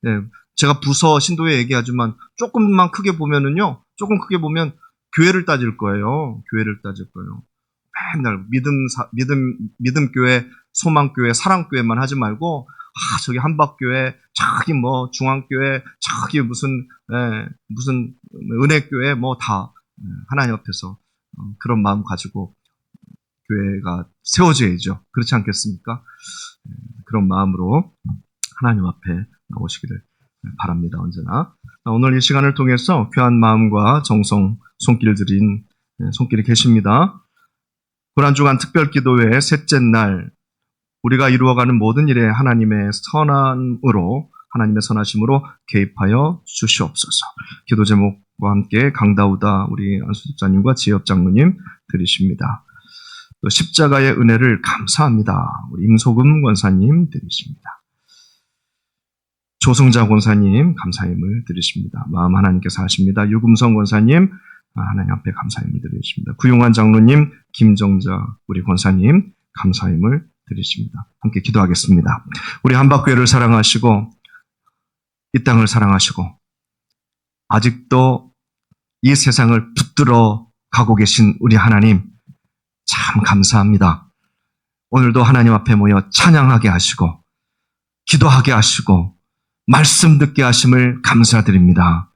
예, 제가 부서 신도에 얘기하지만 조금만 크게 보면은요, 조금 크게 보면 교회를 따질 거예요. 교회를 따질 거예요. 맨날 믿음 교회, 소망 교회, 사랑 교회만 하지 말고, 저기 한박교회, 저기 뭐 중앙교회, 저기 무슨 은혜교회 뭐 다 하나님 앞에서 그런 마음 가지고 교회가 세워져야죠. 그렇지 않겠습니까? 그런 마음으로 하나님 앞에 나오시기를 바랍니다. 언제나. 오늘 이 시간을 통해서 귀한 마음과 정성 손길 드린 손길이 계십니다. 고난주간 특별기도회 셋째 날 우리가 이루어가는 모든 일에 하나님의 선함으로 하나님의 선하심으로 개입하여 주시옵소서. 기도 제목과 함께 강다우다 우리 안수 집사님과 지엽 장로님 드리십니다. 또 십자가의 은혜를 감사합니다. 우리 임소금 권사님 드리십니다. 조성자 권사님 감사임을 드리십니다. 마음 하나님께서 하십니다. 유금성 권사님 하나님 앞에 감사임을 드리십니다. 구용환 장로님, 김정자 우리 권사님 감사임을 드리십니다. 함께 기도하겠습니다. 우리 한박교회를 사랑하시고 이 땅을 사랑하시고 아직도 이 세상을 붙들어 가고 계신 우리 하나님 참 감사합니다. 오늘도 하나님 앞에 모여 찬양하게 하시고 기도하게 하시고 말씀 듣게 하심을 감사드립니다.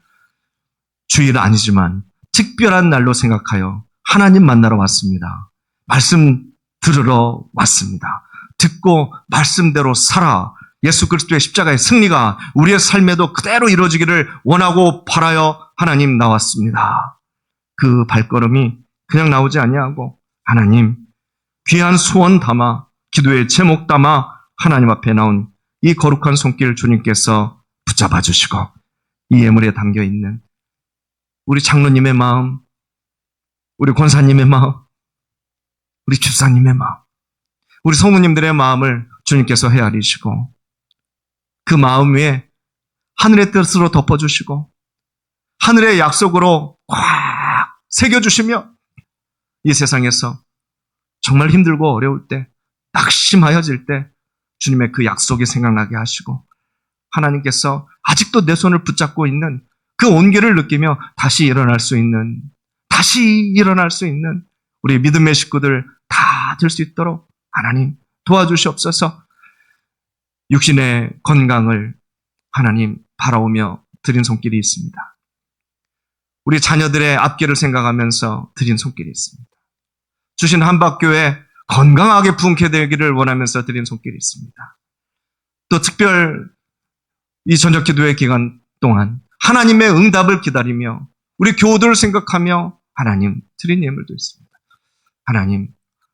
주일 아니지만 특별한 날로 생각하여 하나님 만나러 왔습니다. 말씀 들으러 왔습니다. 듣고 말씀대로 살아 예수 그리스도의 십자가의 승리가 우리의 삶에도 그대로 이루어지기를 원하고 바라여 하나님 나왔습니다. 그 발걸음이 그냥 나오지 아니하고 하나님 귀한 소원 담아 기도의 제목 담아 하나님 앞에 나온 이 거룩한 손길 주님께서 붙잡아 주시고 이 예물에 담겨있는 우리 장로님의 마음, 우리 권사님의 마음, 우리 집사님의 마음, 우리 성도님들의 마음을 주님께서 헤아리시고 그 마음 위에 하늘의 뜻으로 덮어주시고 하늘의 약속으로 꽉 새겨주시며 이 세상에서 정말 힘들고 어려울 때 낙심하여질 때 주님의 그 약속이 생각나게 하시고 하나님께서 아직도 내 손을 붙잡고 있는 그 온기를 느끼며 다시 일어날 수 있는 우리 믿음의 식구들 다 될 수 있도록 하나님 도와주시옵소서. 육신의 건강을 하나님 바라오며 드린 손길이 있습니다. 우리 자녀들의 앞길을 생각하면서 드린 손길이 있습니다. 주신 한박교회 건강하게 부흥케 되기를 원하면서 드린 손길이 있습니다. 또 특별 이 저녁 기도회 기간 동안 하나님의 응답을 기다리며 우리 교우들을 생각하며 하나님 드린 예물도 있습니다. 하나님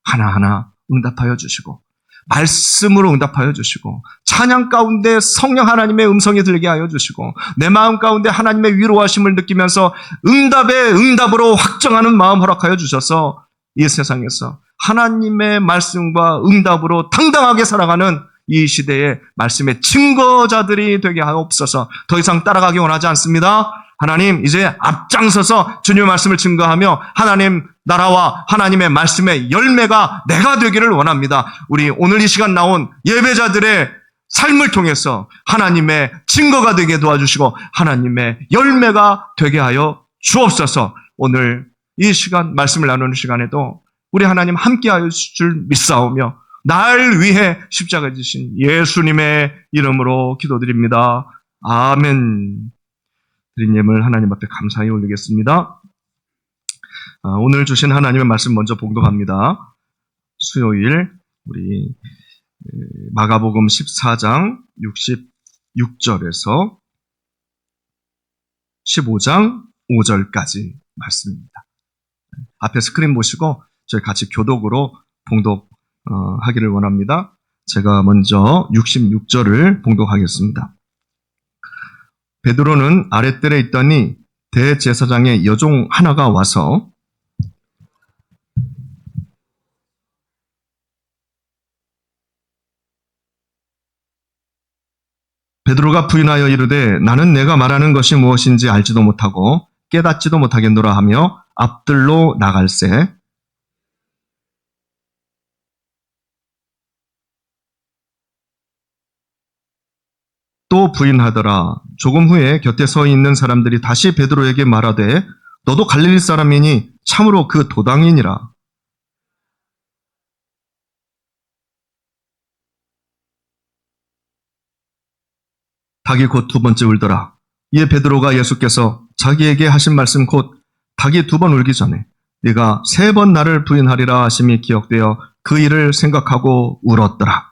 하나하나 응답하여 주시고 말씀으로 응답하여 주시고 찬양 가운데 성령 하나님의 음성이 들게 하여 주시고 내 마음 가운데 하나님의 위로하심을 느끼면서 응답의 응답으로 확정하는 마음 허락하여 주셔서 이 세상에서 하나님의 말씀과 응답으로 당당하게 살아가는 이 시대의 말씀의 증거자들이 되게 하옵소서. 더 이상 따라가기 원하지 않습니다. 하나님 이제 앞장서서 주님의 말씀을 증거하며 하나님 나라와 하나님의 말씀의 열매가 내가 되기를 원합니다. 우리 오늘 이 시간 나온 예배자들의 삶을 통해서 하나님의 증거가 되게 도와주시고 하나님의 열매가 되게 하여 주옵소서. 오늘 이 시간 말씀을 나누는 시간에도 우리 하나님 함께하여 주실 줄 믿사오며 날 위해 십자가 지신 예수님의 이름으로 기도드립니다. 아멘. 드린 예물 하나님 앞에 감사히 올리겠습니다. 오늘 주신 하나님의 말씀 먼저 봉독합니다. 수요일 우리 마가복음 14장 66절에서 15장 5절까지 말씀입니다. 앞에 스크린 보시고 저희 같이 교독으로 봉독하기를 원합니다. 제가 먼저 66절을 봉독하겠습니다. 베드로는 아랫뜰에 있더니 대제사장의 여종 하나가 와서 베드로가 부인하여 이르되 나는 내가 말하는 것이 무엇인지 알지도 못하고 깨닫지도 못하겠노라 하며 앞뜰로 나갈새 또 부인하더라. 조금 후에 곁에 서 있는 사람들이 다시 베드로에게 말하되 너도 갈릴리 사람이니 참으로 그 도당이니라. 닭이 곧 두 번째 울더라. 이에 베드로가 예수께서 자기에게 하신 말씀 곧 닭이 두 번 울기 전에 네가 세 번 나를 부인하리라 하심이 기억되어 그 일을 생각하고 울었더라.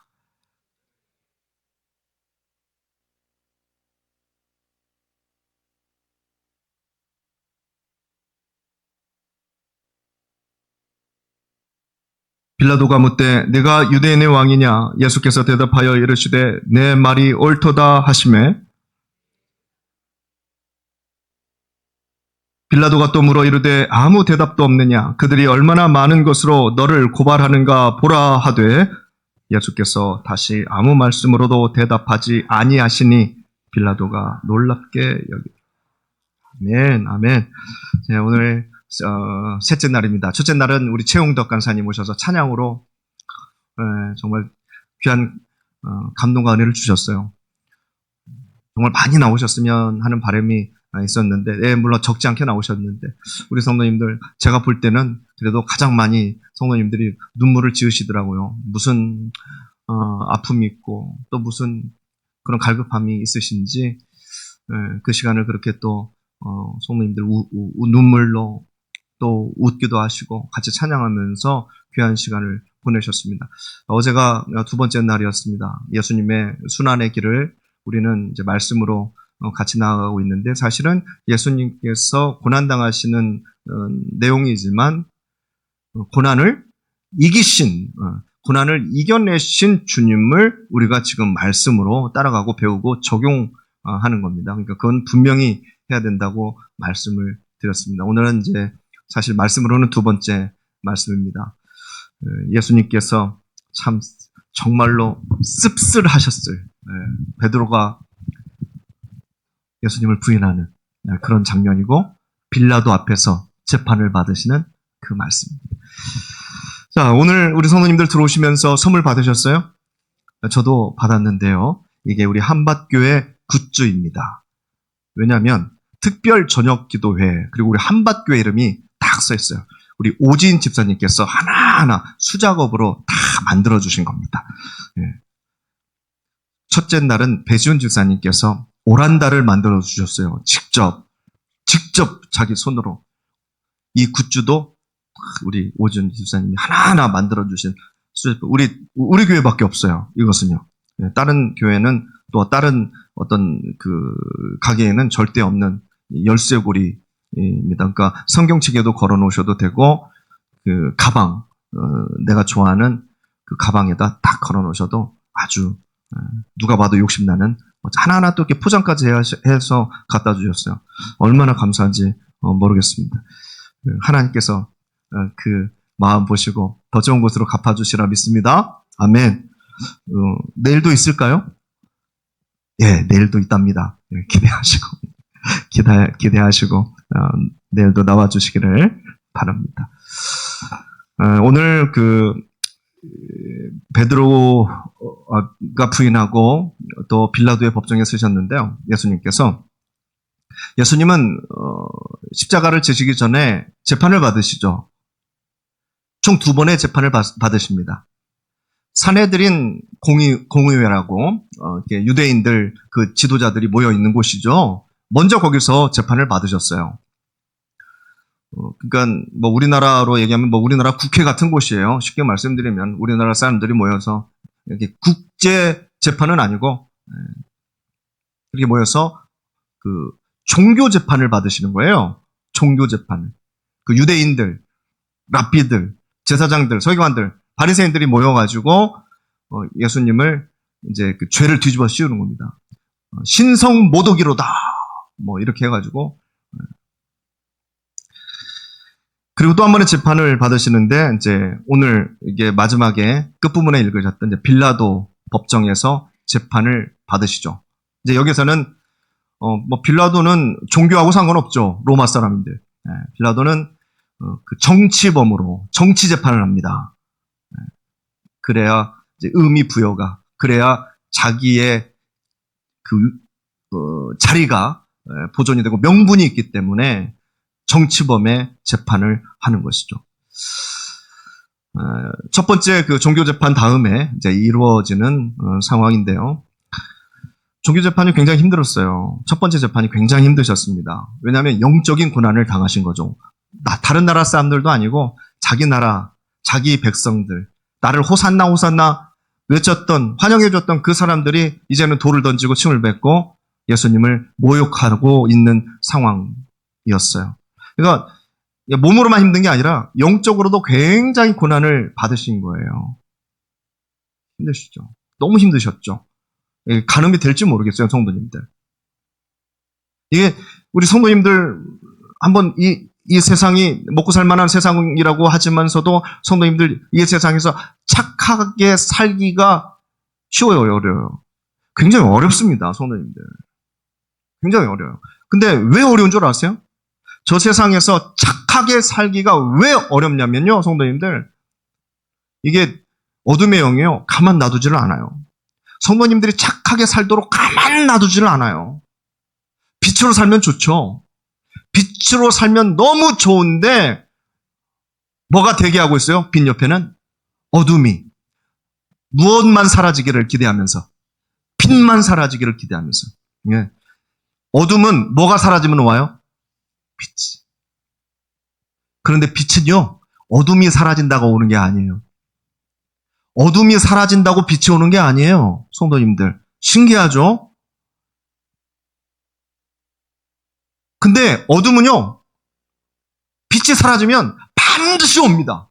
빌라도가 묻되 네가 유대인의 왕이냐? 예수께서 대답하여 이르시되 내 말이 옳도다 하시매 빌라도가 또 물어 이르되 아무 대답도 없느냐? 그들이 얼마나 많은 것으로 너를 고발하는가 보라 하되 예수께서 다시 아무 말씀으로도 대답하지 아니하시니 빌라도가 놀랍게 여기. 아멘, 아멘. 자, 오늘 셋째 날입니다. 첫째 날은 우리 최홍덕 간사님 오셔서 찬양으로 정말 귀한 감동과 은혜를 주셨어요. 정말 많이 나오셨으면 하는 바람이 있었는데, 물론 적지 않게 나오셨는데, 우리 성도님들, 제가 볼 때는 그래도 가장 많이 성도님들이 눈물을 지으시더라고요. 무슨, 아픔이 있고, 또 무슨 그런 갈급함이 있으신지, 그 시간을 그렇게 또, 성도님들 눈물로 또 웃기도 하시고, 같이 찬양하면서 귀한 시간을 보내셨습니다. 어제가 두 번째 날이었습니다. 예수님의 순환의 길을 우리는 이제 말씀으로 같이 나아가고 있는데 사실은 예수님께서 고난당하시는 내용이지만 고난을 이기신, 고난을 이겨내신 주님을 우리가 지금 말씀으로 따라가고 배우고 적용하는 겁니다. 그러니까 그건 분명히 해야 된다고 말씀을 드렸습니다. 오늘은 이제 사실 말씀으로는 두 번째 말씀입니다. 예수님께서 참 정말로 씁쓸하셨을 베드로가 예수님을 부인하는 그런 장면이고 빌라도 앞에서 재판을 받으시는 그 말씀입니다. 자, 오늘 우리 성도님들 들어오시면서 선물 받으셨어요? 저도 받았는데요. 이게 우리 한밭교회 굿즈입니다. 왜냐하면 특별 저녁 기도회 그리고 우리 한밭교회 이름이 딱 써 있어요. 우리 오지인 집사님께서 하나하나 수작업으로 다 만들어주신 겁니다. 첫째 날은 배지훈 집사님께서 오란다를 만들어주셨어요. 직접 자기 손으로. 이 굿즈도 우리 오지인 집사님이 하나하나 만들어주신 우리 교회밖에 없어요. 이것은요. 다른 교회는 또 다른 어떤 그 가게에는 절대 없는 열쇠고리입니다. 그러니까 성경책에도 걸어 놓으셔도 되고 그 가방 내가 좋아하는 그 가방에다 딱 걸어 놓으셔도 아주 누가 봐도 욕심나는 하나하나 또 이렇게 포장까지 해서 갖다 주셨어요. 얼마나 감사한지 모르겠습니다. 하나님께서 그 마음 보시고 더 좋은 곳으로 갚아주시라 믿습니다. 아멘. 내일도 있을까요? 예, 내일도 있답니다. 기대하시고 내일도 나와주시기를 바랍니다. 오늘 그 베드로가 부인하고 또 빌라도의 법정에 서셨는데요. 예수님은 십자가를 지시기 전에 재판을 받으시죠. 총 두 번의 재판을 받으십니다. 산헤드린 공의회라고 유대인들 그 지도자들이 모여 있는 곳이죠. 먼저 거기서 재판을 받으셨어요. 그러니까 뭐 우리나라로 얘기하면 뭐 우리나라 국회 같은 곳이에요. 쉽게 말씀드리면 우리나라 사람들이 모여서 이렇게 국제 재판은 아니고 이렇게 모여서 그 종교 재판을 받으시는 거예요. 종교 재판을. 그 유대인들, 랍비들, 제사장들, 서기관들, 바리새인들이 모여가지고 예수님을 이제 그 죄를 뒤집어 씌우는 겁니다. 신성 모독이로다. 뭐 이렇게 해가지고 그리고 또 한 번의 재판을 받으시는데 이제 오늘 이게 마지막에 끝부분에 읽으셨던 이제 빌라도 법정에서 재판을 받으시죠. 이제 여기서는 뭐 빌라도는 종교하고 상관없죠. 로마 사람인데 빌라도는 그 정치범으로 정치 재판을 합니다. 그래야 이제 의미 부여가 그래야 자기의 자리가 보존이 되고 명분이 있기 때문에 정치범의 재판을 하는 것이죠. 첫 번째 그 종교재판 다음에 이제 이루어지는 상황인데요. 종교재판이 굉장히 힘들었어요. 첫 번째 재판이 굉장히 힘드셨습니다. 왜냐하면 영적인 고난을 당하신 거죠. 다른 나라 사람들도 아니고 자기 나라, 자기 백성들, 나를 호산나 호산나 외쳤던, 환영해줬던 그 사람들이 이제는 돌을 던지고 침을 뱉고 예수님을 모욕하고 있는 상황이었어요. 그러니까 몸으로만 힘든 게 아니라 영적으로도 굉장히 고난을 받으신 거예요. 힘드시죠? 너무 힘드셨죠? 가늠이 될지 모르겠어요, 성도님들. 이게 우리 성도님들 한번 이 세상이 먹고 살 만한 세상이라고 하지만서도 성도님들 이 세상에서 착하게 살기가 쉬워요, 어려워요? 굉장히 어렵습니다, 성도님들. 굉장히 어려워요. 근데 왜 어려운 줄 아세요? 저 세상에서 착하게 살기가 왜 어렵냐면요, 성도님들. 이게 어둠의 영이요, 가만 놔두지를 않아요. 성도님들이 착하게 살도록 가만 놔두지를 않아요. 빛으로 살면 좋죠. 빛으로 살면 너무 좋은데 뭐가 대기하고 있어요? 빛 옆에는 어둠이. 무엇만 사라지기를 기대하면서, 빛만 사라지기를 기대하면서. 예. 어둠은 뭐가 사라지면 와요? 빛이. 그런데 빛은요, 어둠이 사라진다고 오는 게 아니에요. 어둠이 사라진다고 빛이 오는 게 아니에요, 성도님들. 신기하죠? 근데 어둠은요, 빛이 사라지면 반드시 옵니다.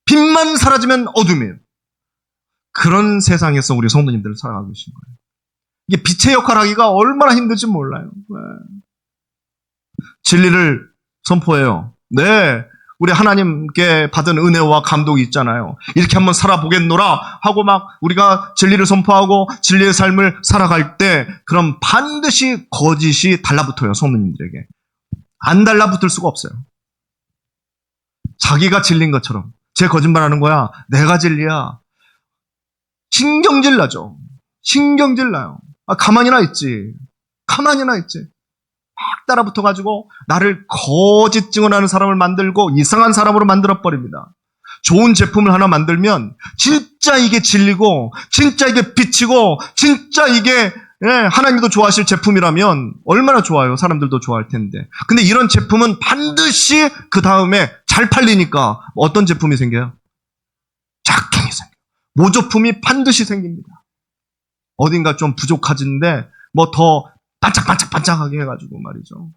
빛만 사라지면 어둠이에요. 그런 세상에서 우리 성도님들을 살아가고 계신 거예요. 이게 빛의 역할을 하기가 얼마나 힘든지 몰라요. 진리를 선포해요. 네, 우리 하나님께 받은 은혜와 감동이 있잖아요. 이렇게 한번 살아보겠노라 하고 막 우리가 진리를 선포하고 진리의 삶을 살아갈 때 그럼 반드시 거짓이 달라붙어요, 성도님들에게. 안 달라붙을 수가 없어요. 자기가 진리인 것처럼. 쟤 거짓말하는 거야, 내가 진리야. 신경질 나죠. 신경질 나요. 가만히나 있지. 가만히나 있지. 막 따라붙어가지고 나를 거짓 증언하는 사람을 만들고 이상한 사람으로 만들어버립니다. 좋은 제품을 하나 만들면 진짜 이게 진리고 진짜 이게 빛이고 진짜 이게 하나님도 좋아하실 제품이라면 얼마나 좋아요. 사람들도 좋아할 텐데. 근데 이런 제품은 반드시 그 다음에 잘 팔리니까 어떤 제품이 생겨요? 짝퉁이 생겨요. 모조품이 반드시 생깁니다. 어딘가 좀 부족하진데 뭐 더 반짝반짝반짝하게 해가지고 말이죠.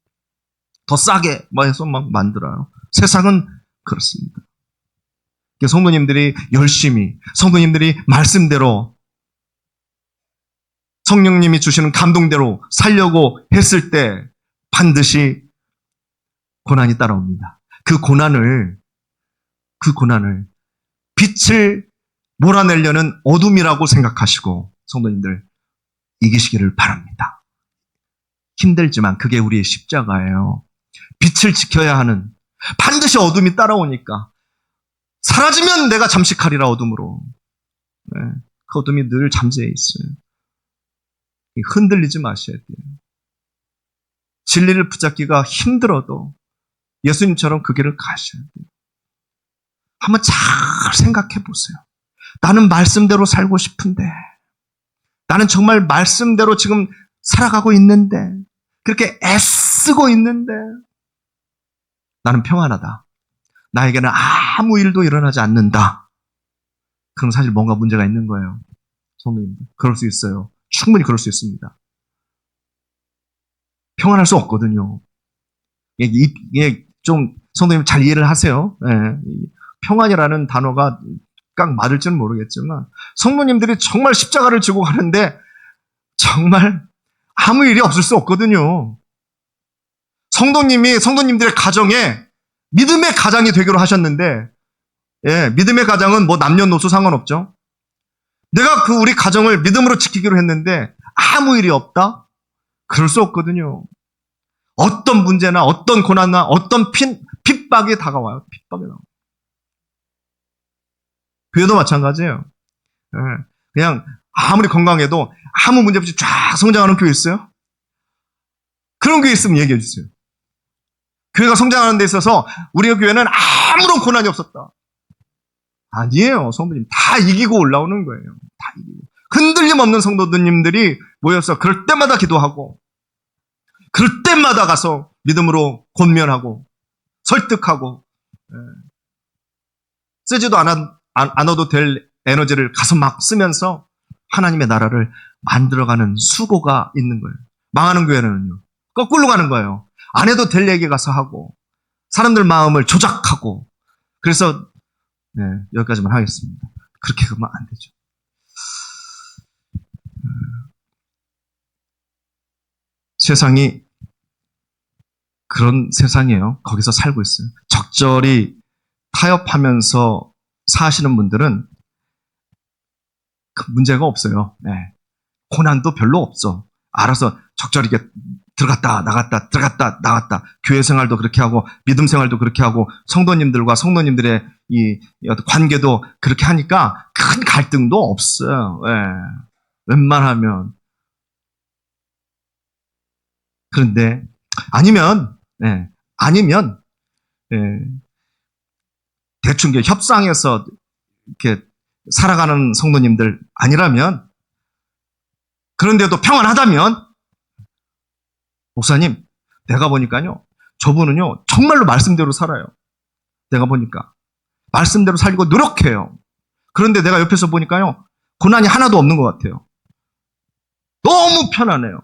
더 싸게 뭐 해서 막 만들어요. 세상은 그렇습니다. 성도님들이 열심히, 성도님들이 말씀대로, 성령님이 주시는 감동대로 살려고 했을 때 반드시 고난이 따라옵니다. 그 고난을 빛을 몰아내려는 어둠이라고 생각하시고 성도님들 이기시기를 바랍니다. 힘들지만 그게 우리의 십자가예요. 빛을 지켜야 하는, 반드시 어둠이 따라오니까 사라지면 내가 잠식하리라 어둠으로. 네, 그 어둠이 늘 잠재해 있어요. 흔들리지 마셔야 돼요. 진리를 붙잡기가 힘들어도 예수님처럼 그 길을 가셔야 돼요. 한번 잘 생각해 보세요. 나는 말씀대로 살고 싶은데, 나는 정말 말씀대로 지금 살아가고 있는데, 그렇게 애쓰고 있는데 나는 평안하다. 나에게는 아무 일도 일어나지 않는다. 그럼 사실 뭔가 문제가 있는 거예요. 성도님들. 그럴 수 있어요. 충분히 그럴 수 있습니다. 평안할 수 없거든요. 이게 좀 성도님 잘 이해를 하세요. 네. 평안이라는 단어가 깍 맞을지는 모르겠지만 성도님들이 정말 십자가를 지고 가는데 정말 아무 일이 없을 수 없거든요. 성도님들의 가정에 믿음의 가장이 되기로 하셨는데, 예, 믿음의 가장은 뭐 남녀노소 상관없죠. 내가 우리 가정을 믿음으로 지키기로 했는데 아무 일이 없다? 그럴 수 없거든요. 어떤 문제나 어떤 고난이나 어떤 핍박이 다가와요. 핍박이 나와요. 교회도 마찬가지예요. 예, 그냥 아무리 건강해도 아무 문제 없이 쫙 성장하는 교회 있어요? 그런 교회 있으면 얘기해 주세요. 교회가 성장하는 데 있어서 우리 교회는 아무런 고난이 없었다. 아니에요. 성도님 다 이기고 올라오는 거예요. 다 이기고. 흔들림 없는 성도님들이 모여서 그럴 때마다 기도하고 그럴 때마다 가서 믿음으로 권면하고 설득하고 쓰지도 않아도 될 에너지를 가서 막 쓰면서 하나님의 나라를 만들어가는 수고가 있는 거예요. 망하는 교회는요. 거꾸로 가는 거예요. 안 해도 될 얘기 가서 하고 사람들 마음을 조작하고 그래서 여기까지만 하겠습니다. 그렇게 하면 안 되죠. 세상이 그런 세상이에요. 거기서 살고 있어요. 적절히 타협하면서 사시는 분들은 그 문제가 없어요. 고난도 별로 없어. 알아서 적절히 들어갔다 나갔다 들어갔다 나갔다 교회 생활도 그렇게 하고 믿음 생활도 그렇게 하고 성도님들과 성도님들의 이 관계도 그렇게 하니까 큰 갈등도 없어요. 웬만하면. 그런데 아니면 대충 협상해서 이렇게 살아가는 성도님들 아니라면 그런데도 평안하다면 목사님 내가 보니까요 저분은요 정말로 말씀대로 살아요. 내가 보니까 말씀대로 살고 노력해요. 그런데 내가 옆에서 보니까요 고난이 하나도 없는 것 같아요. 너무 편안해요.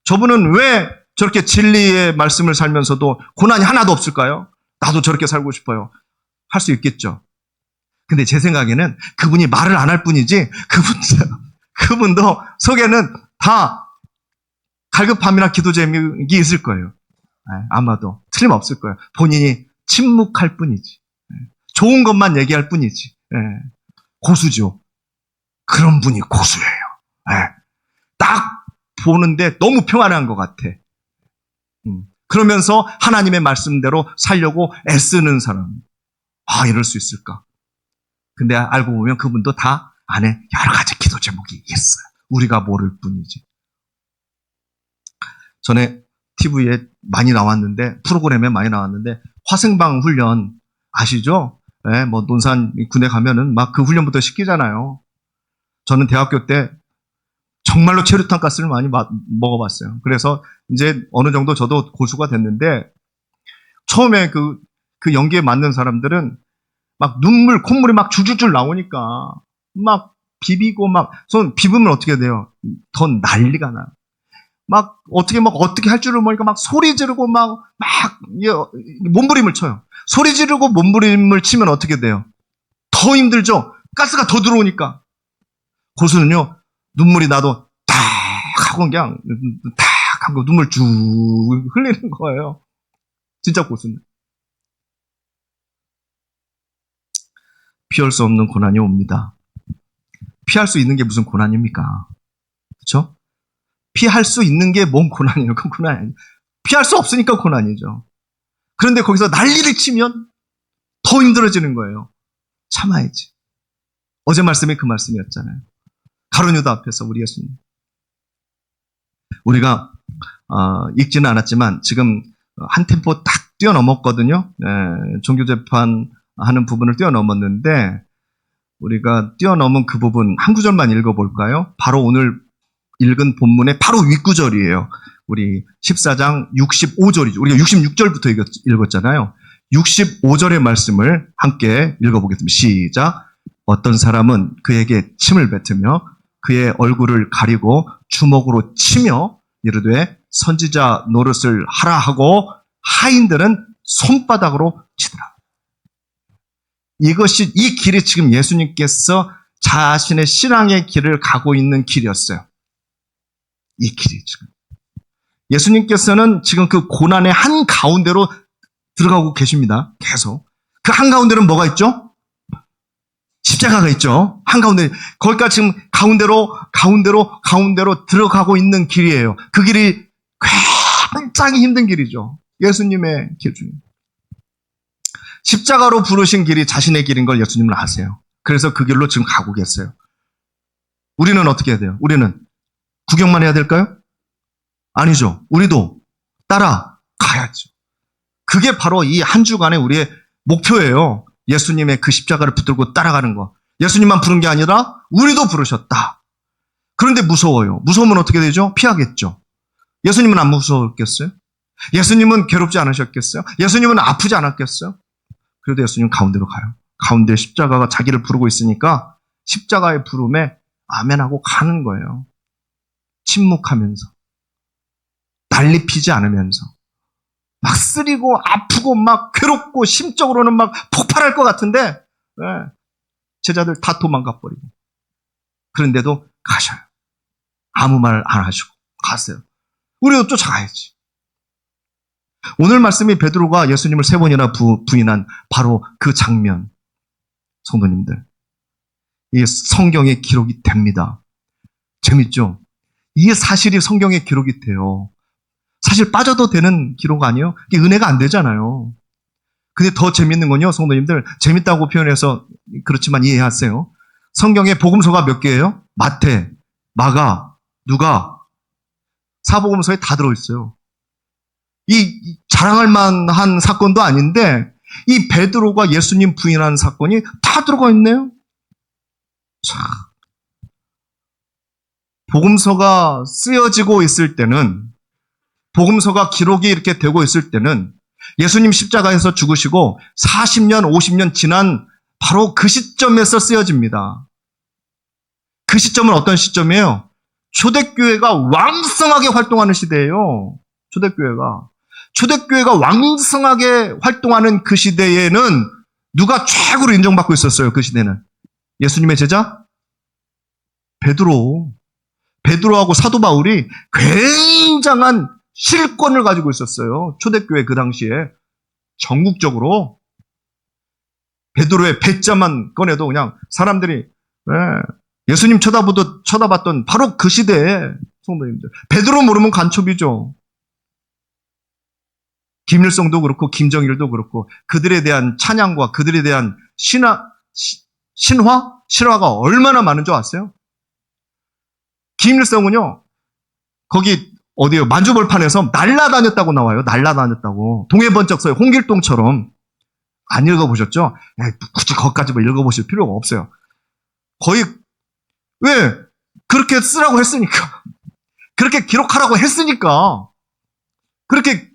저분은 왜 저렇게 진리의 말씀을 살면서도 고난이 하나도 없을까요? 나도 저렇게 살고 싶어요. 할 수 있겠죠. 근데 제 생각에는 그분이 말을 안 할 뿐이지 그분도 속에는 다 갈급함이나 기도 제목이 있을 거예요. 아마도 틀림없을 거예요. 본인이 침묵할 뿐이지. 좋은 것만 얘기할 뿐이지. 고수죠. 그런 분이 고수예요. 딱 보는데 너무 평안한 것 같아. 그러면서 하나님의 말씀대로 살려고 애쓰는 사람. 이럴 수 있을까? 근데 알고 보면 그분도 다 안에 여러 가지 기도 제목이 있어요. 우리가 모를 뿐이지. 전에 TV에 많이 나왔는데, 프로그램에 많이 나왔는데, 화생방 훈련 아시죠? 뭐 논산 군에 가면은 막 그 훈련부터 시키잖아요. 저는 대학교 때 정말로 체류탄 가스를 많이 먹어봤어요. 그래서 이제 어느 정도 저도 고수가 됐는데, 처음에 그 연기에 맞는 사람들은 막 눈물, 콧물이 막 줄줄줄 나오니까 막 비비고 손 비비면 어떻게 돼요? 더 난리가 나요. 어떻게 할 줄을 모르니까 막 소리 지르고 몸부림을 쳐요. 소리 지르고 몸부림을 치면 어떻게 돼요? 더 힘들죠? 가스가 더 들어오니까. 고수는요, 눈물이 나도 탁 하고 그냥 탁 하고 눈물 쭉 흘리는 거예요. 진짜 고수는. 피할 수 없는 고난이 옵니다. 피할 수 있는 게 무슨 고난입니까? 그렇죠? 피할 수 있는 게 뭔 고난이에요? 그건 고난이 아니에요. 피할 수 없으니까 고난이죠. 그런데 거기서 난리를 치면 더 힘들어지는 거예요. 참아야지. 어제 말씀이 그 말씀이었잖아요. 가룟 유다 앞에서 우리 예수님. 우리가 읽지는 않았지만 지금 한 템포 딱 뛰어넘었거든요. 종교재판 하는 부분을 뛰어넘었는데 우리가 뛰어넘은 그 부분 한 구절만 읽어볼까요? 바로 오늘 읽은 본문의 바로 윗구절이에요. 우리 14장 65절이죠. 우리가 66절부터 읽었잖아요. 65절의 말씀을 함께 읽어보겠습니다. 시작. 어떤 사람은 그에게 침을 뱉으며 그의 얼굴을 가리고 주먹으로 치며 이르되 선지자 노릇을 하라 하고 하인들은 손바닥으로 치더라. 이 길이 지금 예수님께서 자신의 신앙의 길을 가고 있는 길이었어요. 이 길이 지금. 예수님께서는 지금 그 고난의 한가운데로 들어가고 계십니다. 계속. 그 한가운데는 뭐가 있죠? 십자가가 있죠. 한가운데. 거기까지 지금 가운데로 들어가고 있는 길이에요. 그 길이 굉장히 힘든 길이죠. 예수님의 길 중에. 십자가로 부르신 길이 자신의 길인 걸 예수님은 아세요. 그래서 그 길로 지금 가고 계세요. 우리는 어떻게 해야 돼요? 우리는 구경만 해야 될까요? 아니죠. 우리도 따라가야죠. 그게 바로 이 한 주간의 우리의 목표예요. 예수님의 그 십자가를 붙들고 따라가는 거. 예수님만 부른 게 아니라 우리도 부르셨다. 그런데 무서워요. 무서우면 어떻게 되죠? 피하겠죠. 예수님은 안 무서웠겠어요? 예수님은 괴롭지 않으셨겠어요? 예수님은 아프지 않았겠어요? 그래도 예수님은 가운데로 가요. 가운데 십자가가 자기를 부르고 있으니까 십자가의 부름에 아멘하고 가는 거예요. 침묵하면서. 난리 피지 않으면서. 막 쓰리고 아프고 막 괴롭고 심적으로는 막 폭발할 것 같은데 제자들 다 도망가 버리고. 그런데도 가셔요. 아무 말 안 하시고 가세요. 우리도 쫓아가야지. 오늘 말씀이 베드로가 예수님을 3번이나 부인한 바로 그 장면. 성도님들, 이게 성경에 기록이 됩니다. 재밌죠? 이게 사실이 성경에 기록이 돼요. 사실 빠져도 되는 기록 아니에요? 이게 은혜가 안 되잖아요. 근데 더 재밌는 건요, 성도님들, 재밌다고 표현해서 그렇지만 이해하세요. 성경에 복음서가 몇 개예요? 마태, 마가, 누가, 사복음서에 다 들어있어요. 이 자랑할 만한 사건도 아닌데 이 베드로가 예수님 부인한 사건이 다 들어가 있네요. 자, 복음서가 쓰여지고 있을 때는, 복음서가 기록이 이렇게 되고 있을 때는 예수님 십자가에서 죽으시고 40년, 50년 지난 바로 그 시점에서 쓰여집니다. 그 시점은 어떤 시점이에요? 초대교회가 왕성하게 활동하는 시대예요. 초대교회가 왕성하게 활동하는 그 시대에는 누가 최고로 인정받고 있었어요? 그 시대는 예수님의 제자 베드로하고 사도 바울이 굉장한 실권을 가지고 있었어요. 초대교회 그 당시에 전국적으로 베드로의 배자만 꺼내도 그냥 사람들이 예수님 쳐다봤던 바로 그 시대에 성도님들, 베드로 모르면 간첩이죠. 김일성도 그렇고 김정일도 그렇고 그들에 대한 찬양과 그들에 대한 신화가 얼마나 많은 줄 아세요? 김일성은요, 거기 어디요? 만주벌판에서 날라다녔다고 나와요. 날라다녔다고. 동해번쩍서요. 홍길동처럼. 안 읽어보셨죠? 굳이 거기까지 뭐 읽어보실 필요가 없어요. 거의 왜? 그렇게 쓰라고 했으니까. 그렇게 기록하라고 했으니까. 그렇게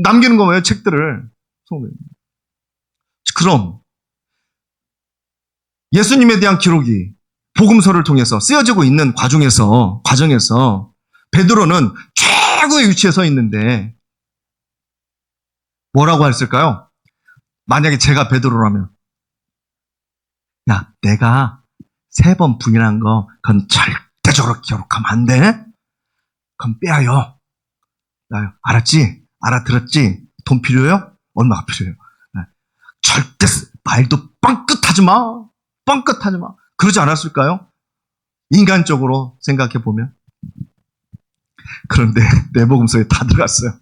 남기는 거예요, 책들을. 그럼 예수님에 대한 기록이 복음서를 통해서 쓰여지고 있는 과정에서 베드로는 최고의 위치에 서 있는데 뭐라고 했을까요? 만약에 제가 베드로라면, 야, 내가 3번 부인한 거 그건 절대적으로 기록하면 안 돼. 그럼 빼요. 알았지? 알아들었지? 돈 필요해요? 얼마가 필요해요? 절대 말도 뻥끗하지 마. 그러지 않았을까요? 인간적으로 생각해 보면. 그런데 내복음서에 다 들어갔어요.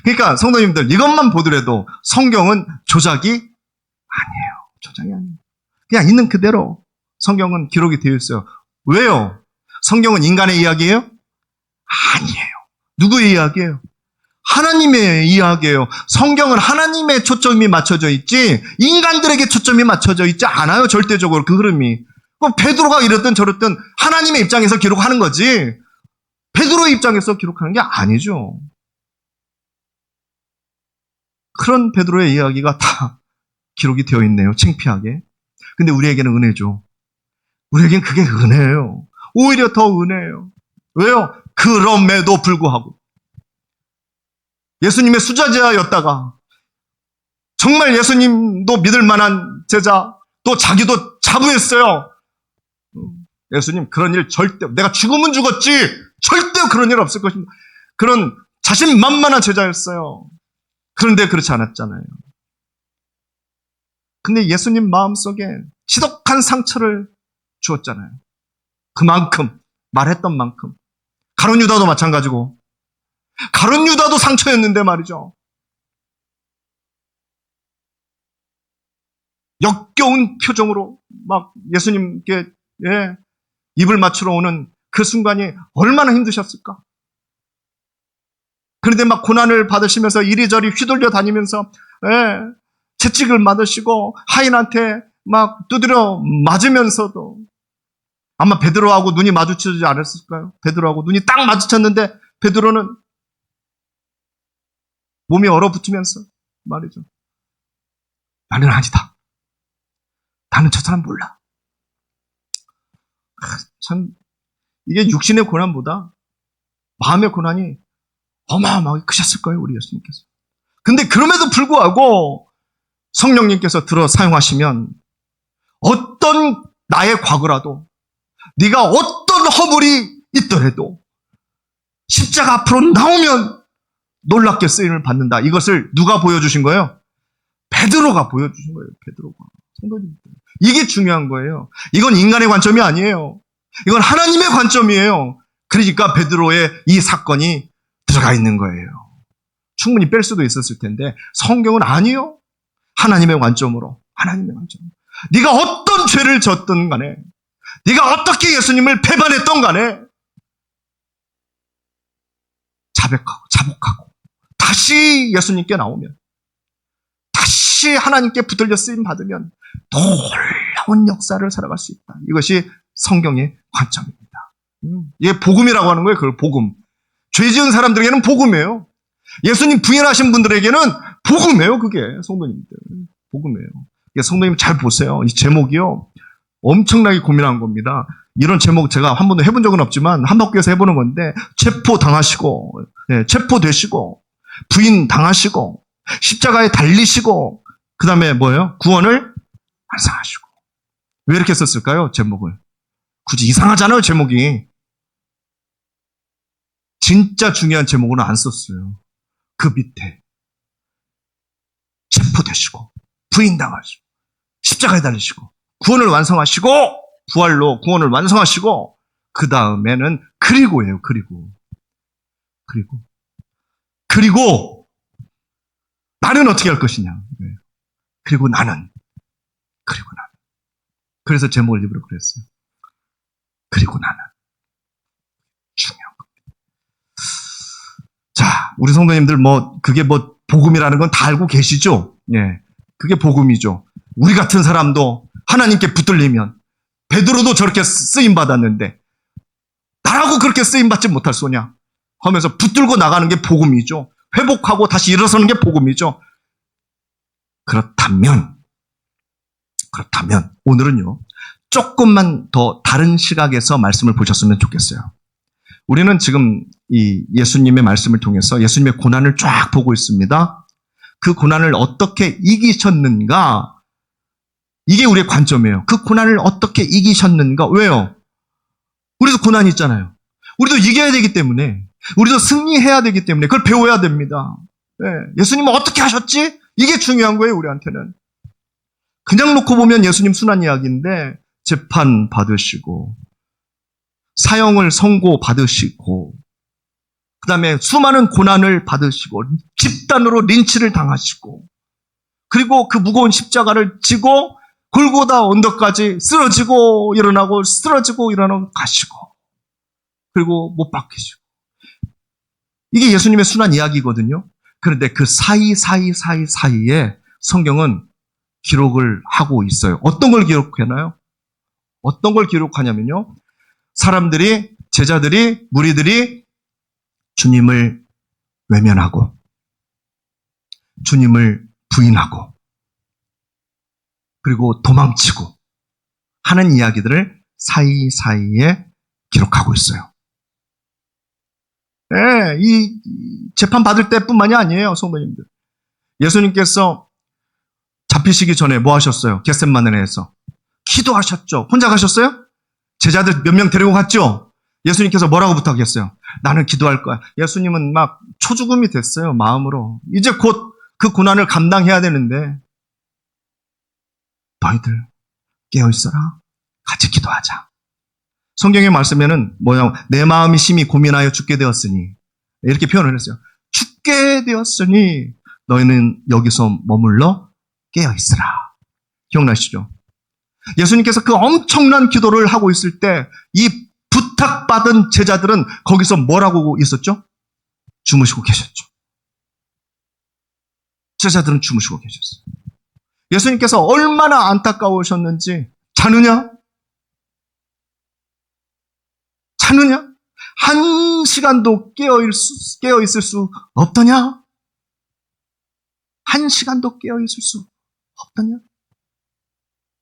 그러니까 성도님들, 이것만 보더라도 성경은 조작이 아니에요. 그냥 있는 그대로 성경은 기록이 되어 있어요. 왜요? 성경은 인간의 이야기예요? 아니에요. 누구의 이야기예요? 하나님의 이야기예요. 성경은 하나님의 초점이 맞춰져 있지 인간들에게 초점이 맞춰져 있지 않아요. 절대적으로 그 흐름이. 베드로가 이랬든 저랬든 하나님의 입장에서 기록하는 거지 베드로의 입장에서 기록하는 게 아니죠. 그런 베드로의 이야기가 다 기록이 되어 있네요. 창피하게. 근데 우리에게는 은혜죠. 우리에겐 그게 은혜예요. 오히려 더 은혜예요. 왜요? 그럼에도 불구하고 예수님의 수자제자였다가 정말 예수님도 믿을 만한 제자, 또 자기도 자부했어요. 예수님, 그런 일 절대, 내가 죽으면 죽었지 절대 그런 일 없을 것입니다. 그런 자신만만한 제자였어요. 그런데 그렇지 않았잖아요. 근데 예수님 마음속에 지독한 상처를 주었잖아요. 그만큼, 말했던 만큼. 가룟 유다도 마찬가지고. 가룟 유다도 상처였는데 말이죠. 역겨운 표정으로 막 예수님께 입을 맞추러 오는 그 순간이 얼마나 힘드셨을까? 그런데 막 고난을 받으시면서 이리저리 휘둘려 다니면서 채찍을 맞으시고 하인한테 막 두드려 맞으면서도 아마 베드로하고 눈이 마주치지 않았을까요? 베드로하고 눈이 딱 마주쳤는데 베드로는 몸이 얼어붙으면서 말이죠. 나는 아니다. 나는 저 사람 몰라. 참 이게 육신의 고난보다 마음의 고난이 어마어마하게 크셨을 거예요, 우리 예수님께서. 근데 그럼에도 불구하고 성령님께서 들어 사용하시면 어떤 나의 과거라도 네가 어떤 허물이 있더라도 십자가 앞으로 나오면 놀랍게 쓰임을 받는다. 이것을 누가 보여주신 거예요? 베드로가 보여주신 거예요. 베드로가. 성도님들. 이게 중요한 거예요. 이건 인간의 관점이 아니에요. 이건 하나님의 관점이에요. 그러니까 베드로의 이 사건이 들어가 있는 거예요. 충분히 뺄 수도 있었을 텐데 성경은 아니요. 하나님의 관점으로. 하나님의 관점으로. 네가 어떤 죄를 졌든 간에 네가 어떻게 예수님을 배반했던 간에 자복하고 다시 예수님께 나오면 다시 하나님께 붙들려 쓰임 받으면 놀라운 역사를 살아갈 수 있다. 이것이 성경의 관점입니다. 이게 복음이라고 하는 거예요. 그걸 복음. 죄 지은 사람들에게는 복음이에요. 예수님 부인하신 분들에게는 복음이에요. 그게 성도님들. 복음이에요. 성도님 잘 보세요. 이 제목이요. 엄청나게 고민한 겁니다. 이런 제목 제가 한 번도 해본 적은 없지만 한국교회에서 해보는 건데 체포당하시고 체포되시고 부인 당하시고 십자가에 달리시고 그 다음에 뭐예요? 구원을 완성하시고. 왜 이렇게 썼을까요? 제목을. 굳이 이상하잖아요. 제목이. 진짜 중요한 제목은 안 썼어요. 그 밑에 체포되시고 부인당하시고 십자가에 달리시고 구원을 완성하시고 부활로 구원을 완성하시고 그 다음에는 그리고예요. 그리고 나는 어떻게 할 것이냐. 그리고 나는 그래서 제목을 일부러 그랬어요. 그리고 나는 중요한 겁니다. 자, 우리 성도님들 그게 복음이라는 건 다 알고 계시죠? 예, 그게 복음이죠. 우리 같은 사람도 하나님께 붙들리면 베드로도 저렇게 쓰임 받았는데 나라고 그렇게 쓰임 받지 못할 소냐 하면서 붙들고 나가는 게 복음이죠. 회복하고 다시 일어서는 게 복음이죠. 그렇다면 오늘은요 조금만 더 다른 시각에서 말씀을 보셨으면 좋겠어요. 우리는 지금 이 예수님의 말씀을 통해서 예수님의 고난을 쫙 보고 있습니다. 그 고난을 어떻게 이기셨는가, 이게 우리의 관점이에요. 그 고난을 어떻게 이기셨는가. 왜요? 우리도 고난이 있잖아요. 우리도 이겨야 되기 때문에, 우리도 승리해야 되기 때문에 그걸 배워야 됩니다. 네. 예수님은 어떻게 하셨지? 이게 중요한 거예요, 우리한테는. 그냥 놓고 보면 예수님 순한 이야기인데 재판 받으시고 사형을 선고받으시고 그 다음에 수많은 고난을 받으시고 집단으로 린치를 당하시고 그리고 그 무거운 십자가를 지고 골고다 언덕까지 쓰러지고 일어나고 쓰러지고 일어나고 가시고 그리고 못 박히시고 이게 예수님의 순한 이야기거든요. 그런데 그 사이에 성경은 기록을 하고 있어요. 어떤 걸 기록하나요? 어떤 걸 기록하냐면요. 사람들이, 제자들이, 무리들이 주님을 외면하고 주님을 부인하고 그리고 도망치고 하는 이야기들을 사이사이에 기록하고 있어요. 네, 이 재판 받을 때뿐만이 아니에요, 성도님들. 예수님께서 잡히시기 전에 뭐 하셨어요? 겟셋마네에서 기도하셨죠. 혼자 가셨어요? 제자들 몇 명 데리고 갔죠? 예수님께서 뭐라고 부탁했어요? 나는 기도할 거야. 예수님은 막 초죽음이 됐어요, 마음으로. 이제 곧 그 고난을 감당해야 되는데 너희들 깨어있어라. 같이 기도하자. 성경의 말씀에는 내 마음이 심히 고민하여 죽게 되었으니 이렇게 표현을 했어요. 죽게 되었으니 너희는 여기서 머물러 깨어있으라. 기억나시죠? 예수님께서 그 엄청난 기도를 하고 있을 때 이 부탁받은 제자들은 거기서 뭘 하고 있었죠? 주무시고 계셨죠. 제자들은 주무시고 계셨어요. 예수님께서 얼마나 안타까우셨는지 자느냐? 자느냐? 한 시간도 깨어있을 수 없더냐? 한 시간도 깨어있을 수 없더냐?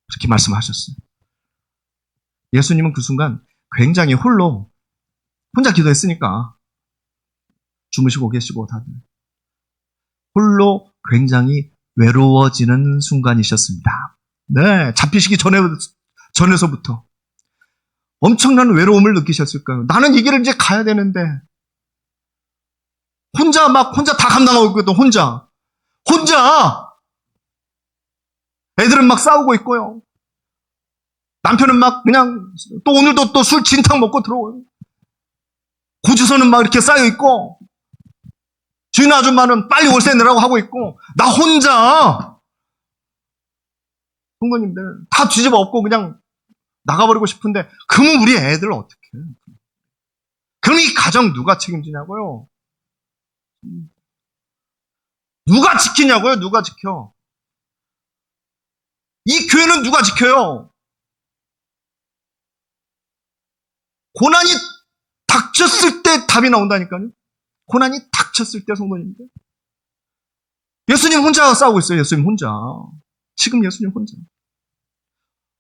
그렇게 말씀하셨어요. 예수님은 그 순간 굉장히 혼자 기도했으니까 주무시고 계시고 다들 홀로 굉장히 외로워지는 순간이셨습니다. 네, 잡히시기 전에서부터 엄청난 외로움을 느끼셨을 거예요. 나는 이 길을 이제 가야 되는데 혼자 다 감당하고 있거든. 혼자 애들은 막 싸우고 있고요. 남편은 막 그냥 또 오늘도 또 술 진탕 먹고 들어오요. 고주서는 막 이렇게 쌓여 있고 주인 아줌마는 빨리 월세 내라고 하고 있고 나 혼자 성도님들 다 뒤집어 엎고 그냥 나가버리고 싶은데 그러면 우리 애들 어떻게 해? 그럼 이 가정 누가 책임지냐고요? 누가 지키냐고요? 누가 지켜? 이 교회는 누가 지켜요? 고난이 닥쳤을 때 답이 나온다니까요. 고난이 닥쳤을 때 성도님들. 예수님 혼자 싸우고 있어요. 예수님 혼자. 지금 예수님 혼자.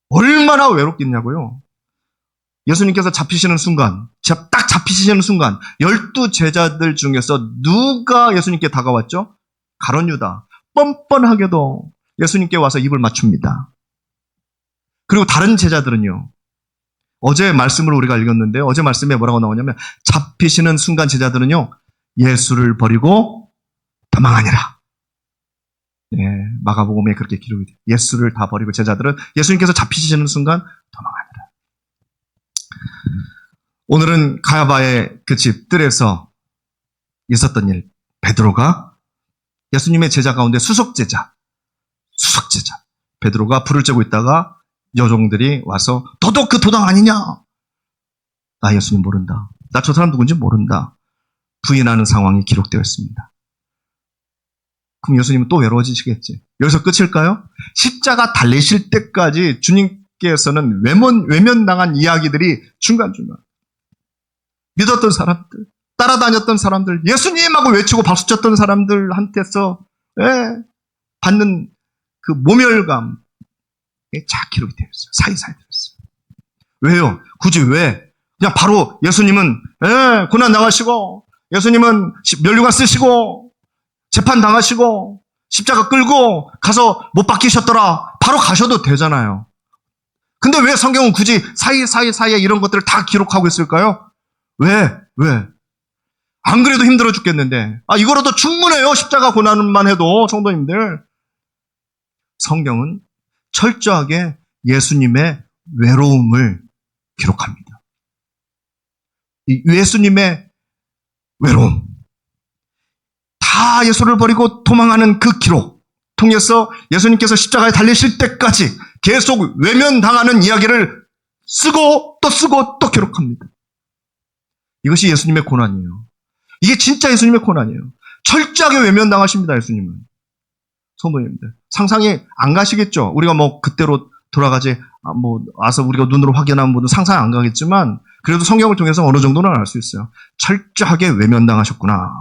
얼마나 외롭겠냐고요. 예수님께서 잡히시는 순간, 딱 잡히시는 순간 12 제자들 중에서 누가 예수님께 다가왔죠? 가룟 유다. 뻔뻔하게도 예수님께 와서 입을 맞춥니다. 그리고 다른 제자들은요. 어제 말씀을 우리가 읽었는데 어제 말씀에 뭐라고 나오냐면 잡히시는 순간 제자들은요. 예수를 버리고 도망하니라. 네, 마가복음에 그렇게 기록이 돼요. 예수를 다 버리고 제자들은 예수님께서 잡히시는 순간 도망하니라. 오늘은 가야바의 그 집 뜰에서 있었던 일. 베드로가 예수님의 제자 가운데 수석제자 베드로가 불을 쬐고 있다가 여종들이 와서 너도 그 도당 아니냐? 나 예수님 모른다. 나 저 사람 누군지 모른다. 부인하는 상황이 기록되어 있습니다. 그럼 예수님은 또 외로워지시겠지. 여기서 끝일까요? 십자가 달리실 때까지 주님께서는 외면당한 이야기들이 중간중간 믿었던 사람들, 따라다녔던 사람들, 예수님하고 외치고 박수쳤던 사람들한테서 받는 그 모멸감 잘 기록이 되어 있어요. 사이사이 되었어요. 왜요? 굳이 왜? 그냥 바로 예수님은 고난 당하시고 예수님은 면류관 쓰시고 재판 당하시고 십자가 끌고 가서 못 박히셨더라. 바로 가셔도 되잖아요. 근데 왜 성경은 굳이 사이사이에 이런 것들을 다 기록하고 있을까요? 왜? 안 그래도 힘들어 죽겠는데. 이거라도 충분해요. 십자가 고난만 해도 성도님들. 성경은 철저하게 예수님의 외로움을 기록합니다. 이 예수님의 외로움. 다 예수를 버리고 도망하는 그 기록 통해서 예수님께서 십자가에 달리실 때까지 계속 외면당하는 이야기를 쓰고 또 기록합니다. 이것이 예수님의 고난이에요. 이게 진짜 예수님의 고난이에요. 철저하게 외면당하십니다. 예수님은. 성도님들. 상상이 안 가시겠죠? 우리가 그때로 돌아가지, 와서 우리가 눈으로 확인하는 분은 상상이 안 가겠지만, 그래도 성경을 통해서 어느 정도는 알 수 있어요. 철저하게 외면당하셨구나.